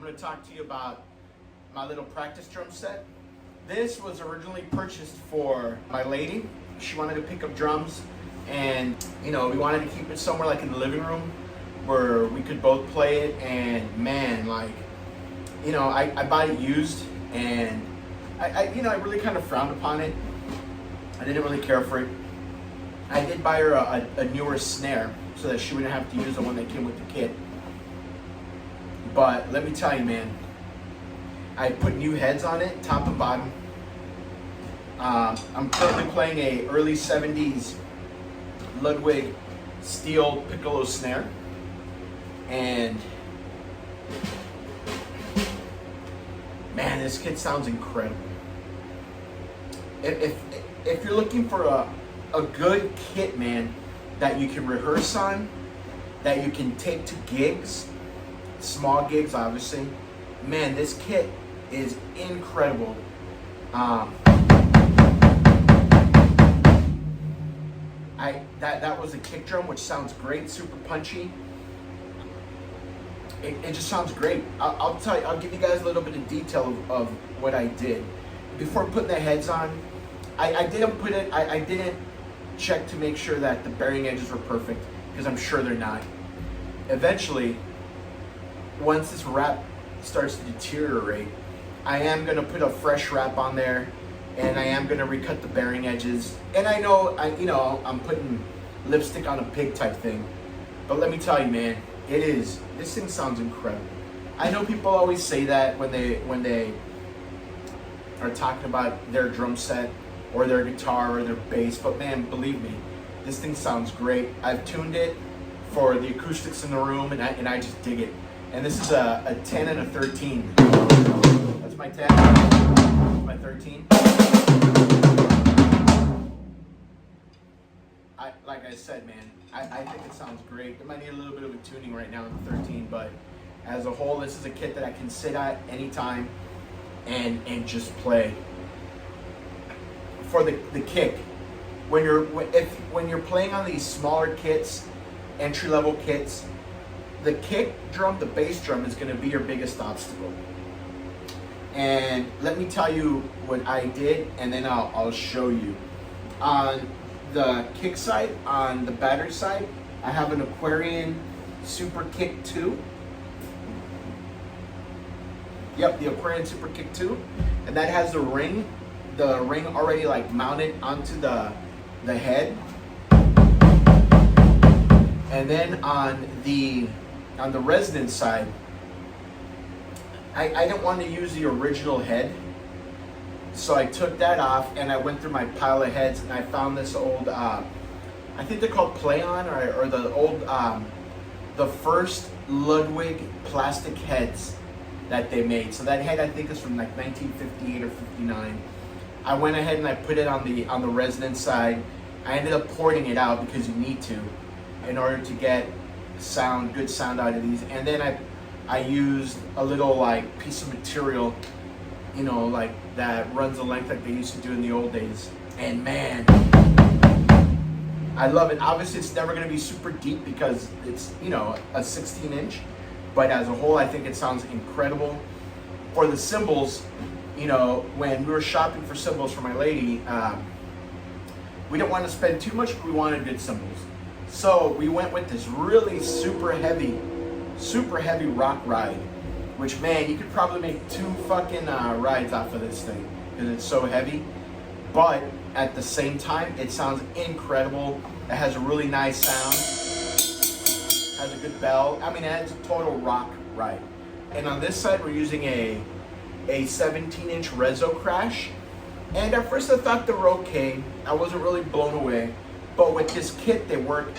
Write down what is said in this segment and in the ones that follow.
going to talk to you about my little practice drum set. This was originally purchased for my lady. She wanted to pick up drums, and we wanted to keep it somewhere like in the living room where we could both play it. And man, like, I bought it used, and I really kind of frowned upon it. I didn't really care for it. I did buy her a newer snare so that she wouldn't have to use the one that came with the kit. But let me tell you, man, I put new heads on it, top and bottom. I'm currently playing a early 70s Ludwig steel piccolo snare. And man, this kit sounds incredible. If you're looking for a good kit, man, that you can rehearse on, that you can take to gigs, small gigs obviously, man, this kit is incredible. That was a kick drum, which sounds great, super punchy. It just sounds great. I'll tell you, I'll give you guys a little bit of detail of what I did before putting the heads on. I didn't check to make sure that the bearing edges were perfect, because I'm sure they're not. Eventually, once this wrap starts to deteriorate, I am going to put a fresh wrap on there, and I am going to recut the bearing edges. And I know, I'm putting lipstick on a pig type thing, but let me tell you, man, this thing sounds incredible. I know people always say that when they are talking about their drum set or their guitar or their bass, but man, believe me, this thing sounds great. I've tuned it for the acoustics in the room, and I just dig it. And this is a 10 and a 13. That's my 10, my 13. Like I said, man, I think it sounds great. It might need a little bit of a tuning right now in the 13, but as a whole, this is a kit that I can sit at anytime and just play. For the kick, when you're playing on these smaller kits, entry level kits, the kick drum, the bass drum, is going to be your biggest obstacle. And let me tell you what I did, and then I'll show you. On the kick side, on the battery side, I have an Aquarian Super Kick 2. Yep, the Aquarian Super Kick 2, and that has the ring already like mounted onto the head. And then on the resonance side, I didn't want to use the original head, so I took that off and I went through my pile of heads, and I found this old, I think they're called Play-On, or the old, the first Ludwig plastic heads that they made. So that head, I think, is from like 1958 or 59. I went ahead and I put it on the resonance side. I ended up porting it out because you need to, in order to get good sound out of these. And then I used a little like piece of material, like that runs the length like they used to do in the old days. And man, I love it. Obviously, it's never going to be super deep because it's a 16-inch. But as a whole, I think it sounds incredible. For the cymbals, when we were shopping for cymbals for my lady, we didn't want to spend too much, but we wanted good cymbals. So we went with this really super heavy rock ride, which, man, you could probably make 2 fucking rides off of this thing because it's so heavy. But at the same time, it sounds incredible. It has a really nice sound. Has a good bell. I mean, it's a total rock ride. And on this side, we're using a 17-inch Rezo Crash. And at first I thought they were okay. I wasn't really blown away. But with this kit, they work.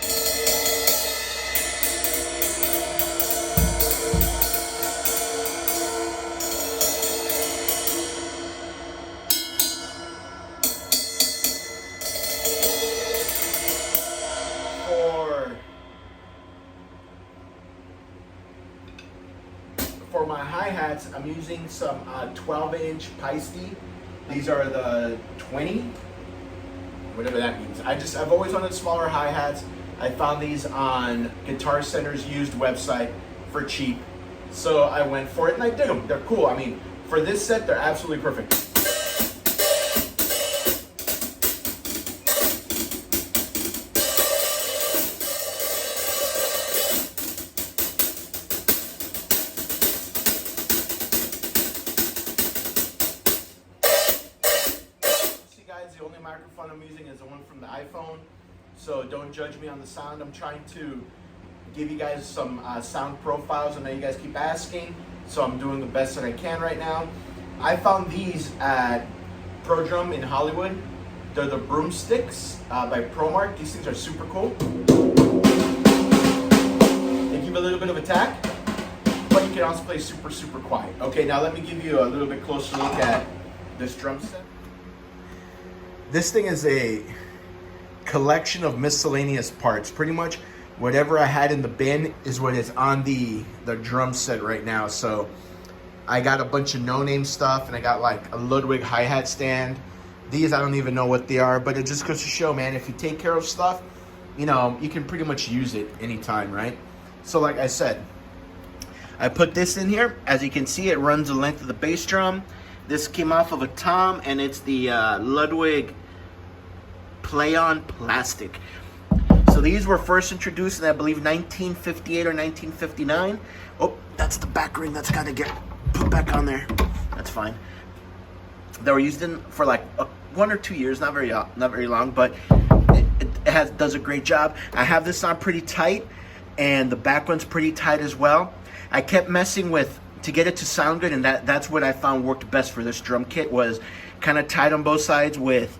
For my hi-hats, I'm using some 12-inch Paiste. These are the 20, whatever that means. I've always wanted smaller hi-hats. I found these on Guitar Center's used website for cheap. So I went for it and I dig them. They're cool. I mean, for this set, they're absolutely perfect. See guys, the only microphone I'm using is the one from the iPhone. So don't judge me on the sound. I'm trying to give you guys some sound profiles. I know you guys keep asking, so I'm doing the best that I can right now. I found these at Pro Drum in Hollywood. They're the broomsticks by ProMark. These things are super cool. They give a little bit of attack, but you can also play super, super quiet. Okay, now let me give you a little bit closer look at this drum set. This thing is a collection of miscellaneous parts. Pretty much whatever I had in the bin is what is on the drum set right now. So I got a bunch of no-name stuff, and I got like a Ludwig hi-hat stand. These, I don't even know what they are, but it just goes to show, man, if you take care of stuff, you know, you can pretty much use it anytime, right? So like I said, I put this in here. As you can see, it runs the length of the bass drum. This came off of a tom, and it's the Ludwig Play-On Plastic. So these were first introduced in, I believe, 1958 or 1959. Oh, that's the back ring that's got to get put back on there. That's fine. They were used in for like 1 or 2 years, not very long, but it does a great job. I have this on pretty tight, and the back one's pretty tight as well. I kept messing with to get it to sound good, and that's what I found worked best for this drum kit, was kind of tight on both sides with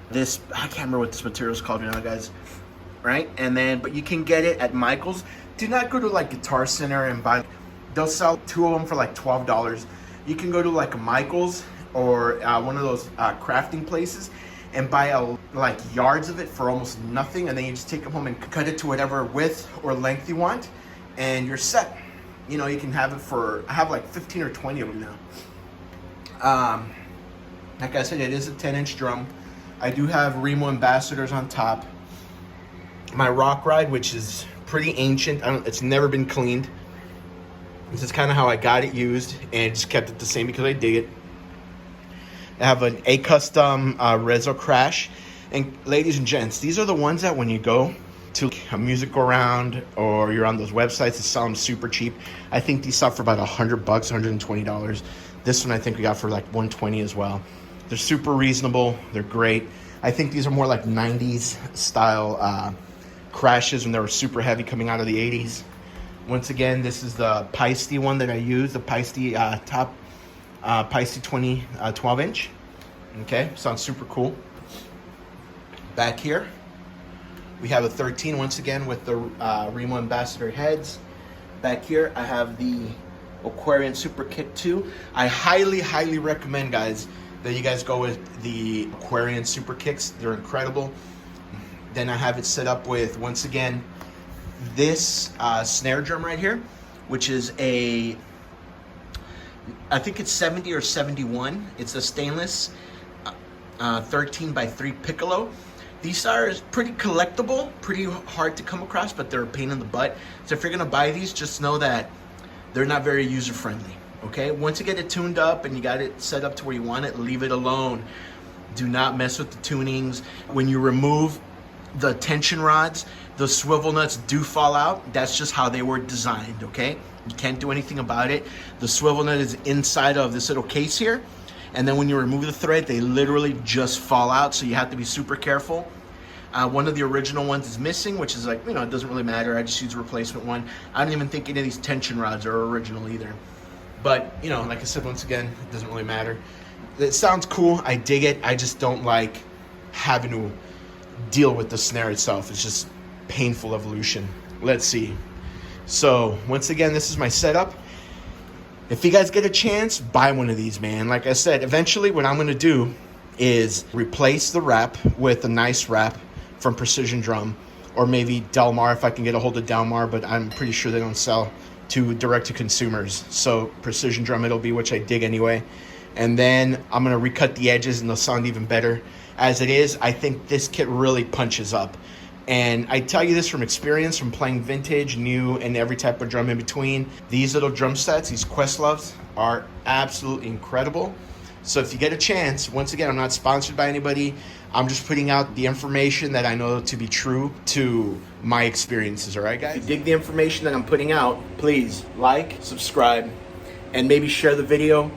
this. I can't remember what this material is called right now, guys. Right? And then, but you can get it at Michael's. Do not go to like Guitar Center and buy. They'll sell 2 of them for like $12. You can go to like a Michael's or one of those crafting places and buy like yards of it for almost nothing, and then you just take them home and cut it to whatever width or length you want, and you're set. You know, you can have it for, I have like 15 or 20 of them now. Like I said, it is a 10-inch drum. I do have Remo Ambassadors on top. My rock ride, which is pretty ancient, it's never been cleaned. This is kind of how I got it used, and just kept it the same because I dig it. I have an A Custom Rezo Crash. And ladies and gents, these are the ones that when you go to a music around or you're on those websites that sell them super cheap, I think these sell for about $100, $120. This one I think we got for like $120 as well. They're super reasonable. They're great. I think these are more like 90s style crashes when they were super heavy coming out of the 80s. Once again, this is the Paiste one that I use, the Paiste top Paiste 20 12-inch. Okay, sounds super cool. Back here, we have a 13 once again with the Remo Ambassador heads. Back here, I have the Aquarian Super Kick 2. I highly recommend, guys, that you guys go with the Aquarian Super Kicks. They're incredible. Then I have it set up with, once again, this snare drum right here, which is a, I think it's 70 or 71. It's a stainless 13 by 3 piccolo. These are pretty collectible, pretty hard to come across, but they're a pain in the butt. So if you're gonna buy these, just know that they're not very user-friendly, okay? Once you get it tuned up and you got it set up to where you want it, leave it alone. Do not mess with the tunings. When you remove the tension rods, the swivel nuts do fall out. That's just how they were designed, okay? You can't do anything about it. The swivel nut is inside of this little case here, and then when you remove the thread, they literally just fall out, so you have to be super careful. One of the original ones is missing, which is like, you know, it doesn't really matter. I just use a replacement one. I don't even think any of these tension rods are original either. But, you know, like I said, once again, it doesn't really matter. It sounds cool. I dig it. I just don't like having to deal with the snare itself. It's just painful evolution. Let's see. So, once again, this is my setup. If you guys get a chance, buy one of these, man. Like I said, eventually what I'm going to do is replace the wrap with a nice wrap from Precision Drum, or maybe Delmar if I can get a hold of Delmar, but I'm pretty sure they don't sell to direct to consumers. So Precision Drum it'll be, which I dig anyway. And then I'm going to recut the edges and they'll sound even better. As it is, I think this kit really punches up. And I tell you this from experience, from playing vintage, new, and every type of drum in between. These little drum sets, these Questloves, are absolutely incredible. So if you get a chance, once again, I'm not sponsored by anybody. I'm just putting out the information that I know to be true to my experiences, all right, guys? If you dig the information that I'm putting out, please like, subscribe, and maybe share the video.